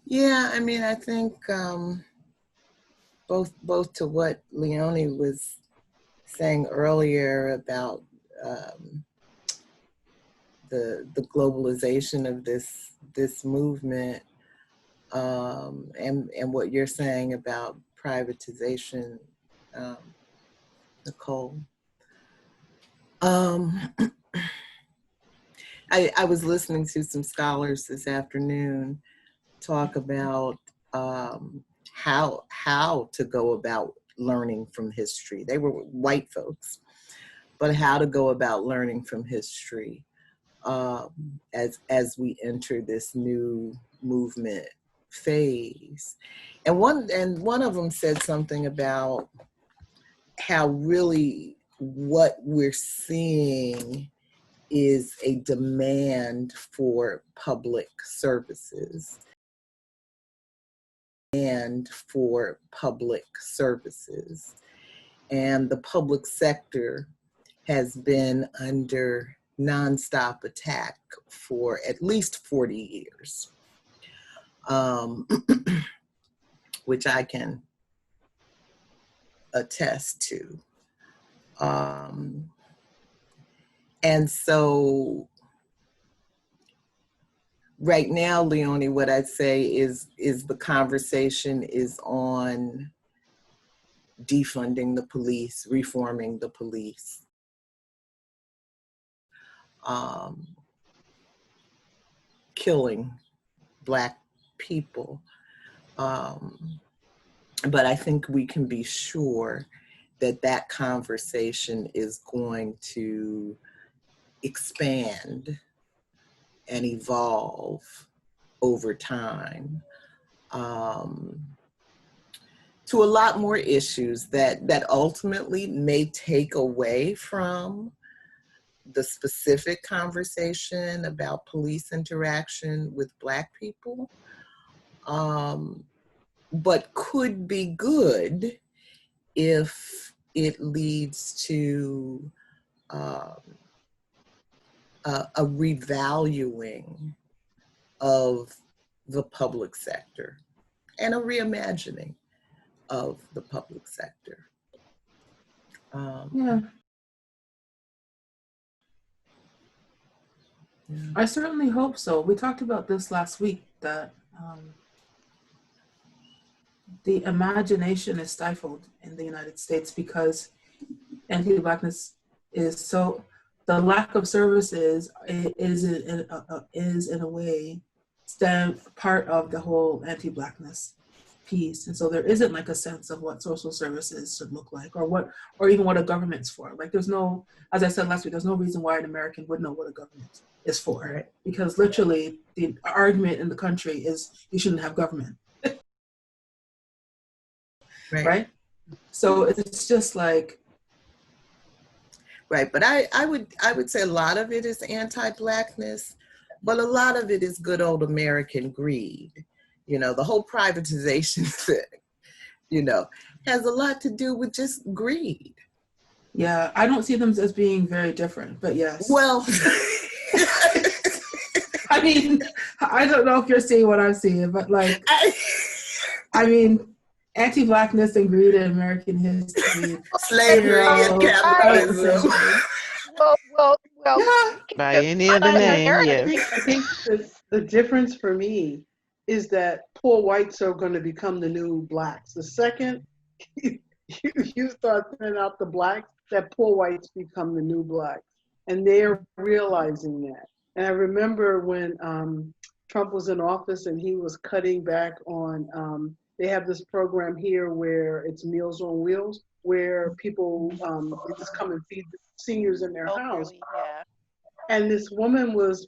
Yeah, I mean, I think both to what Leonie was saying earlier about the globalization of this movement, and what you're saying about privatization, Nicole. I was listening to some scholars this afternoon talk about how to go about learning from history. They were white folks, but how to go about learning from history as we enter this new movement phase. And one of them said something about how really what we're seeing is a demand for public services. And the public sector has been under nonstop attack for at least 40 years, which I can attest to. And so right now, Leonie, what I'd say is the conversation is on defunding the police, reforming the police, killing Black people. But I think we can be sure that conversation is going to expand and evolve over time to a lot more issues that ultimately may take away from the specific conversation about police interaction with Black people, but could be good if it leads to a revaluing of the public sector and a reimagining of the public sector. Yeah. I certainly hope so. We talked about this last week, that the imagination is stifled in the United States because anti-Blackness is so, the lack of services is in a way part of the whole anti-Blackness piece. And so there isn't like a sense of what social services should look like, or even what a government's for. Like there's no, as I said last week, there's no reason why an American would know what a government is for, right? Because literally the argument in the country is you shouldn't have government. Right? So it's just like, right, but I would say a lot of it is anti-Blackness, but a lot of it is good old American greed. You know, the whole privatization thing, you know, has a lot to do with just greed. Yeah, I don't see them as being very different, but yes. Well, I mean, I don't know if you're seeing what I'm seeing, but like, I mean, anti-Blackness and greed in American history. Slavery and capitalism. Well. Yeah. By any other name, yes. I think the difference for me is that poor whites are going to become the new Blacks. The second you start thinning out the Blacks, that poor whites become the new Blacks. And they're realizing that. And I remember when Trump was in office and he was cutting back on, they have this program here where it's Meals on Wheels, where people just come and feed the seniors in their house. Yeah. And this woman was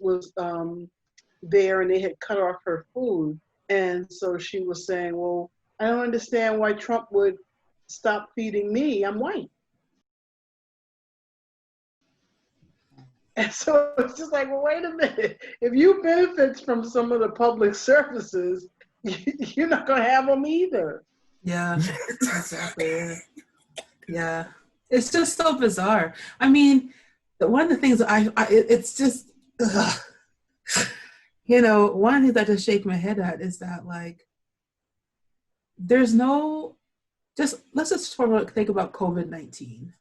there and they had cut off her food. And so she was saying, well, I don't understand why Trump would stop feeding me. I'm white. And so it's just like, well, wait a minute. If you benefit from some of the public services, you're not going to have them either. Yeah, exactly. Yeah. It's just so bizarre. I mean, one of the things it's just, You know, one of the things I just shake my head at is that, like, there's no, let's just think about COVID-19.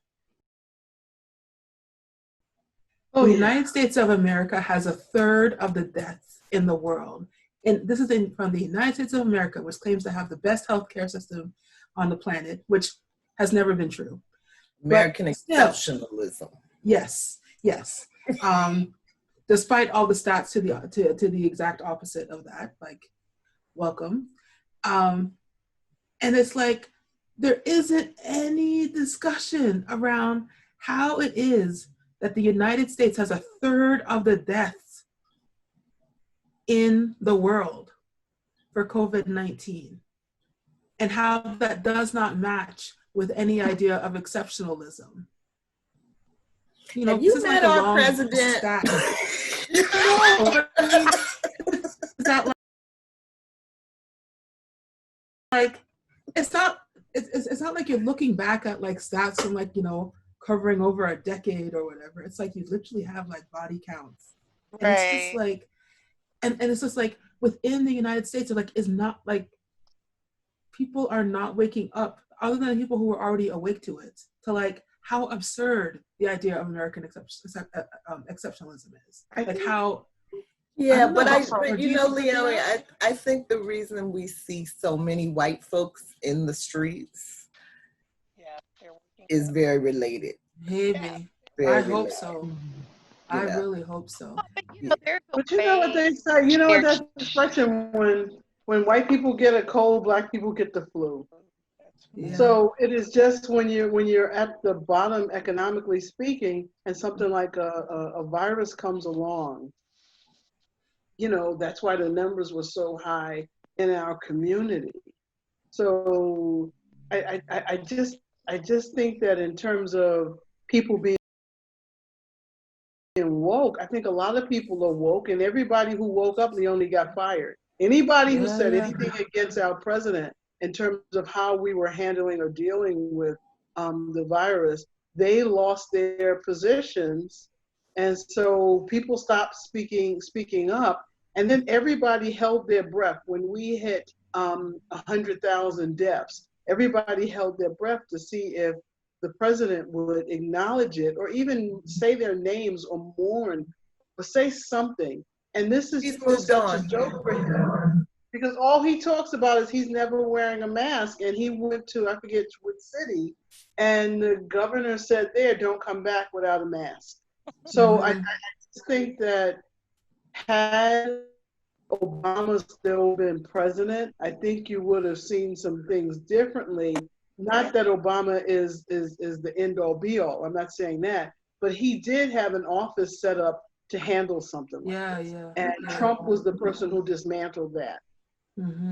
Oh, The yeah. United States of America has a third of the deaths in the world. And this is from the United States of America, which claims to have the best healthcare system on the planet, which has never been true. American exceptionalism. Yes, yes. Despite all the stats to the exact opposite of that, like, welcome. And it's like, there isn't any discussion around how it is that the United States has a third of the deaths in the world for COVID-19, and how that does not match with any idea of exceptionalism. You know, have you this met is like our president? No, I mean, is that like it's not like you're looking back at like stats from, like, you know, covering over a decade or whatever. It's like you literally have like body counts, and it's just like, and it's just like within the United States, like, is not like, people are not waking up, other than people who are already awake to it, to like how absurd the idea of American exceptionalism is. Like how. Yeah, but you know, Leonie, I think the reason we see so many white folks in the streets is very related. Maybe. Very I hope related. so. You I know. really hope so. But you know what they say, you know what that expression, when white people get a cold, black people get the flu. Yeah. So it is just when you're at the bottom economically speaking, and something like a virus comes along, you know, that's why the numbers were so high in our community. So I just think that in terms of people being woke, I think a lot of people are woke, and everybody who woke up, Leonie, got fired. Anybody who said anything against our president in terms of how we were handling or dealing with the virus, they lost their positions. And so people stopped speaking up. And then everybody held their breath. When we hit 100,000 deaths, everybody held their breath to see if the president would acknowledge it, or even say their names, or mourn, or say something. And this is just such a joke for him, because all he talks about is he's never wearing a mask. And he went to, I forget which city, and the governor said, there, don't come back without a mask. So I just think that had Obama still been president, I think you would have seen some things differently. Not that Obama is the end all be all. I'm not saying that, but he did have an office set up to handle something like this. And Trump was the person who dismantled that.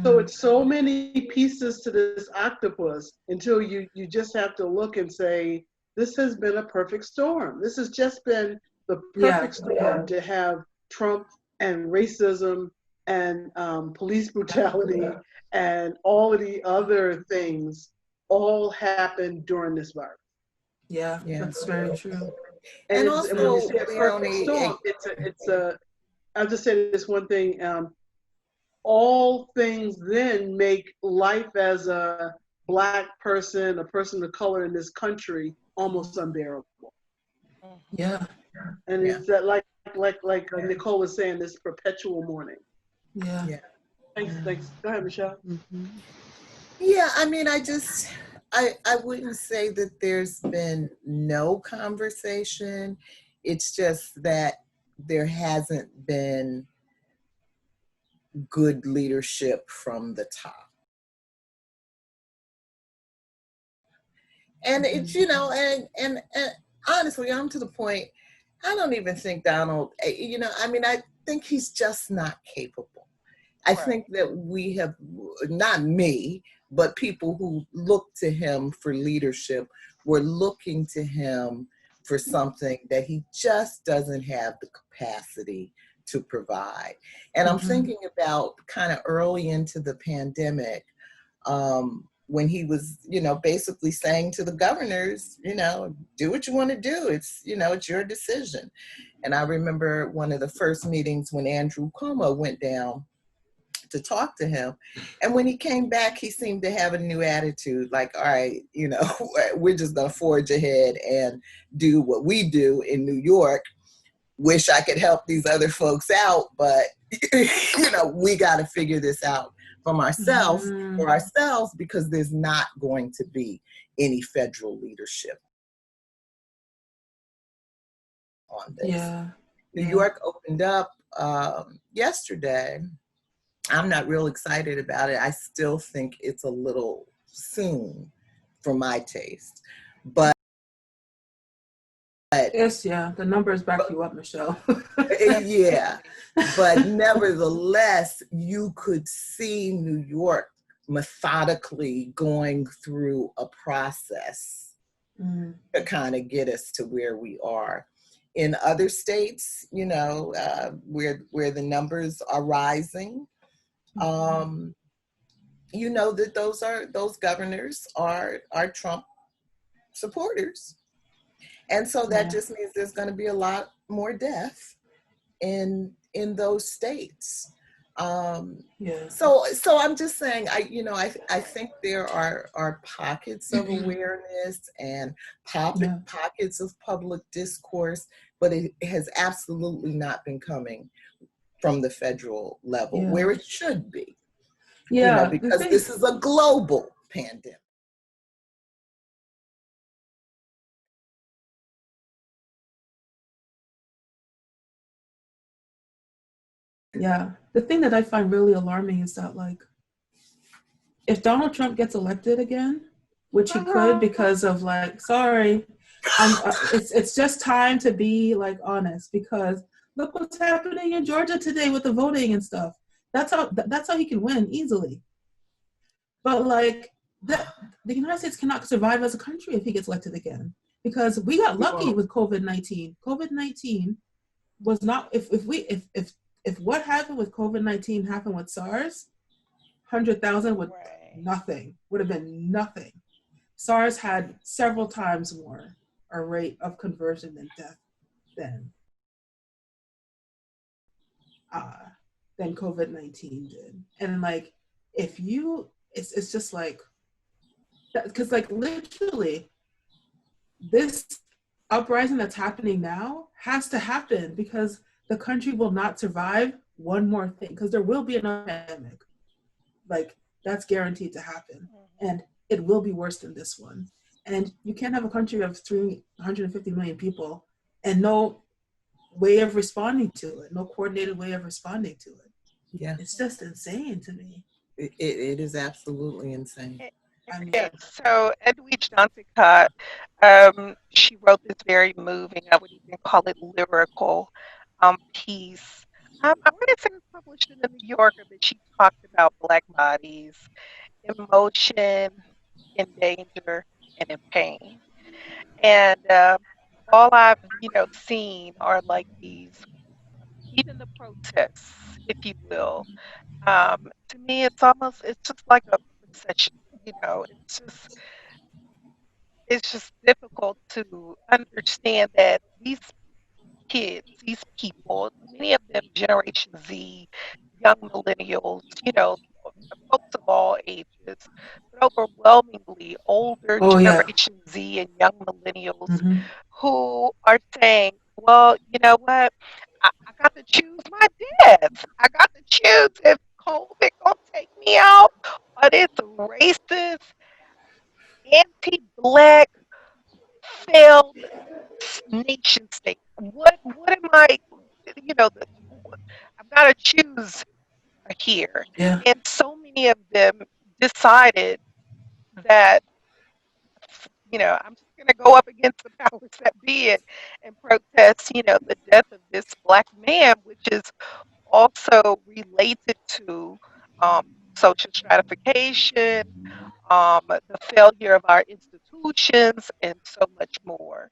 So it's so many pieces to this octopus until you just have to look and say, this has been a perfect storm. This has just been the perfect storm to have Trump and racism and police brutality and all of the other things all happened during this virus. Yeah, that's very true. And also, when you say a perfect storm, I'll just say this one thing. All things then make life as a Black person, a person of color in this country, almost unbearable. Yeah. And it's that like Nicole was saying, this perpetual mourning. Yeah. Thanks. Go ahead, Michelle. Yeah, I mean, I wouldn't say that there's been no conversation. It's just that there hasn't been good leadership from the top. And it's, you know, and honestly, I'm to the point, I don't even think Donald, you know, I mean, I think he's just not capable. I think that we have, not me, but people who look to him for leadership were looking to him for something that he just doesn't have the capacity to provide. And I'm thinking about kind of early into the pandemic, when he was, basically saying to the governors, do what you want to do. It's, it's your decision. And I remember one of the first meetings when Andrew Cuomo went down to talk to him. And when he came back, he seemed to have a new attitude, like, all right, we're just going to forge ahead and do what we do in New York. Wish I could help these other folks out, but, we got to figure this out for ourselves, because there's not going to be any federal leadership on this. Yeah. New York opened up yesterday. I'm not real excited about it. I still think it's a little soon for my taste. But yes, the numbers back you up, Michelle. yeah. But nevertheless, you could see New York methodically going through a process to kind of get us to where we are. In other states, where the numbers are rising, that those governors are Trump supporters. And so that just means there's going to be a lot more death in those states. So I'm just saying, I think there are pockets of awareness and pockets of public discourse, but it has absolutely not been coming from the federal level where it should be. Because this is a global pandemic. Yeah, the thing that I find really alarming is that, like, if Donald Trump gets elected again, which he could, because of, like, sorry, it's just time to be, like, honest, because look what's happening in Georgia today with the voting and stuff. That's how he can win easily. But, like, the United States cannot survive as a country if he gets elected again, because we got lucky with COVID-19. COVID-19 was not, if what happened with COVID-19 happened with SARS, 100,000 would have been nothing. SARS had several times more a rate of conversion than death than COVID-19 did. And, like, it's just like, because, like, literally this uprising that's happening now has to happen, because the country will not survive one more thing, because there will be another pandemic. Like, that's guaranteed to happen. And it will be worse than this one. And you can't have a country of 350 million people and no way of responding to it, no coordinated way of responding to it. Yeah. It's just insane to me. It is absolutely insane. So Edwidge Danticat, she wrote this very moving, I would even call it lyrical, piece. I wouldn't say it was published in the New Yorker, but she talked about Black bodies, emotion, in danger, and in pain. And all I've, seen are, like, these, even the protests, if you will. To me, it's just like a procession. It's just difficult to understand that these kids, these people, many of them Generation Z, young millennials, folks of all ages, but overwhelmingly older Generation Z and young millennials who are saying, well, you know what? I got to choose my death. I got to choose if COVID gonna take me out, or this racist, anti-Black, failed nation state. What am I? I've got to choose here. Yeah. And so many of them decided that, I'm just going to go up against the powers that be and protest, the death of this Black man, which is also related to social stratification, the failure of our institutions, and so much more.